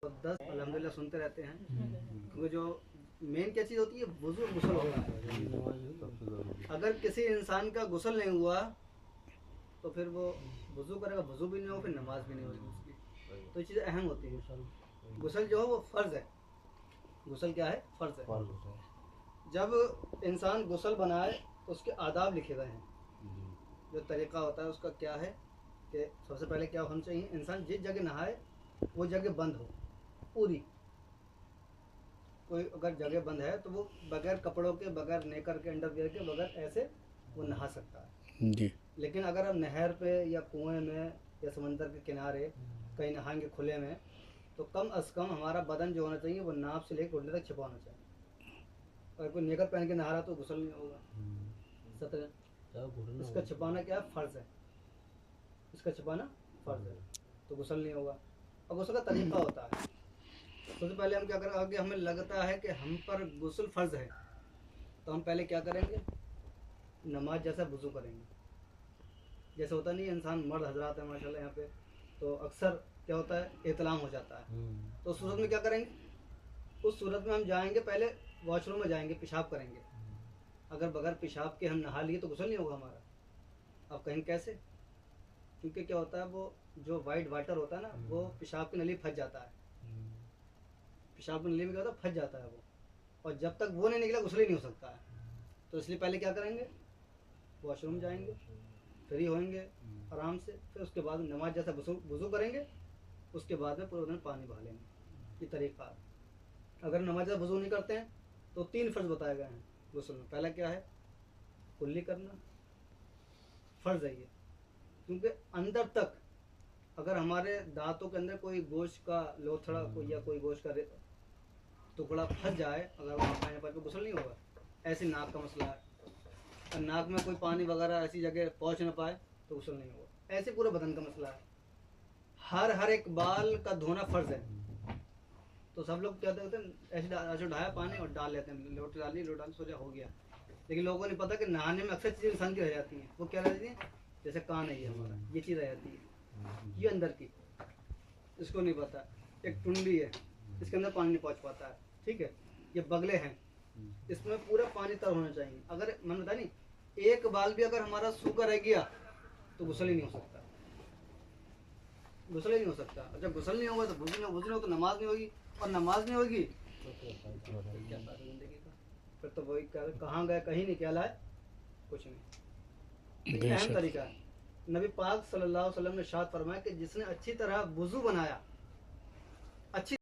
10 अल्हम्दुलिल्लाह सुनते रहते हैं, क्योंकि जो मेन क्या चीज़ होती है, वुज़ू गुस्ल होता है। अगर किसी इंसान का गुस्ल नहीं हुआ तो फिर वो वुज़ू करेगा, वुज़ू भी नहीं होगा, फिर नमाज भी नहीं होगी उसकी। तो ये चीज़ें अहम होती है। गुस्ल जो है वो फ़र्ज़ है। गुस्ल क्या है? फ़र्ज़ है। जब इंसान गुस्ल बनाए तो उसके आदाब लिखे गए हैं। जो तरीक़ा होता है उसका क्या है कि सबसे पहले क्या होना चाहिए, इंसान जिस जगह नहाए वो जगह बंद हो पूरी। कोई अगर जगह बंद है तो वो बगैर कपड़ों के, बगैर नेकर के, अंडरवियर के, बगैर ऐसे वो नहा सकता है जी। लेकिन अगर हम नहर पे या कुएं में या समंदर के किनारे कहीं नहाएंगे खुले में, तो कम अज़ कम हमारा बदन जो होना चाहिए वो नाप से लेकर घुटने तक छिपा होना चाहिए। अगर कोई नेकर पहन के नहा रहा तो गुस्ल नहीं होगा। सतह इसका छिपाना क्या है? फ़र्ज़ है। इसका छिपाना फ़र्ज़ है, तो गुस्ल नहीं होगा। अब गुस्ल का तरीक़ा होता है। सबसे पहले हम क्या करेंगे, आगे हमें लगता है कि हम पर गुस्ल फ़र्ज़ है, तो हम पहले क्या करेंगे, नमाज जैसा वुज़ू करेंगे। जैसे होता नहीं, इंसान मर्द हजरात है माशाल्लाह यहाँ पे, तो अक्सर क्या होता है, एहतलाम हो जाता है। तो उस सूरत में क्या करेंगे, उस सूरत में हम जाएंगे, पहले वॉशरूम में जाएंगे, पेशाब करेंगे। अगर बगैर पेशाब के हम नहा लिए तो गुस्ल नहीं होगा हमारा। अब कहें कैसे? क्योंकि क्या होता है, वो जो वाइट वाटर होता है ना, वो पेशाब की नली फंस जाता है। पेशाब की नली में क्या होता है, फंस जाता है वो, और जब तक वो नहीं निकला गुस्ल ही नहीं हो सकता है। तो इसलिए पहले क्या करेंगे, वॉशरूम जाएंगे, फ्री होंगे आराम से, फिर उसके बाद नमाज जैसा वुज़ू करेंगे, उसके बाद में पूरे दिन पानी बहा लेंगे। ये तरीक़ा है। अगर नमाज जैसा वुज़ू नहीं करते हैं तो 3 फ़र्ज़ बताए गए हैं गुस्ल में। पहला क्या है, कुल्ली करना, फ़र्ज़ है ये। क्योंकि अंदर तक अगर हमारे दांतों के अंदर कोई गोश्त का लोथड़ा कोई या कोई गोश्त का टुकड़ा फंस जाए, अगर वहाँ खाने पर तो गुस्ल नहीं होगा। ऐसे नाक का मसला है, और नाक में कोई पानी वगैरह ऐसी जगह पहुँच ना पाए तो गुस्ल नहीं होगा। ऐसे पूरे बदन का मसला है। हर एक बाल का धोना फ़र्ज़ है। तो सब लोग क्या करते हैं, ऐसे उठाया पानी और डाल लेते हैं, लोटे डाली, लोट डाली, सोचा हो गया। लेकिन लोगों को नहीं पता कि नहाने में अक्सर चीज़ें इंसान की रह जाती हैं। वो क्या रह जाती है, जैसे कान है ये हमारा, ये चीज़ रह जाती है, ये अंदर की, इसको नहीं पता। एक टुंडी है, इसके अंदर पानी नहीं पहुँच पाता है, ठीक है। ये बगले हैं, इसमें पूरा पानी तर होना चाहिए। अगर मैंने बताया नहीं, एक बाल भी अगर हमारा सूखा रह गया तो गुस्ल ही नहीं हो सकता, गुस्ल ही नहीं हो सकता। जब गुस्ल नहीं होगा तो वुज़ू नहीं होगा तो नमाज नहीं होगी, और नमाज नहीं होगी तो क्या फायदा ज़िंदगी का? फिर तो वही कहाँ गए, कहीं नहीं, क्या लाए, कुछ नहीं। तो अहम तरीका है। नबी पाक सल्लल्लाहु अलैहि वसल्लम ने इरशाद फरमाया कि जिसने अच्छी तरह वुज़ू बनाया, अच्छी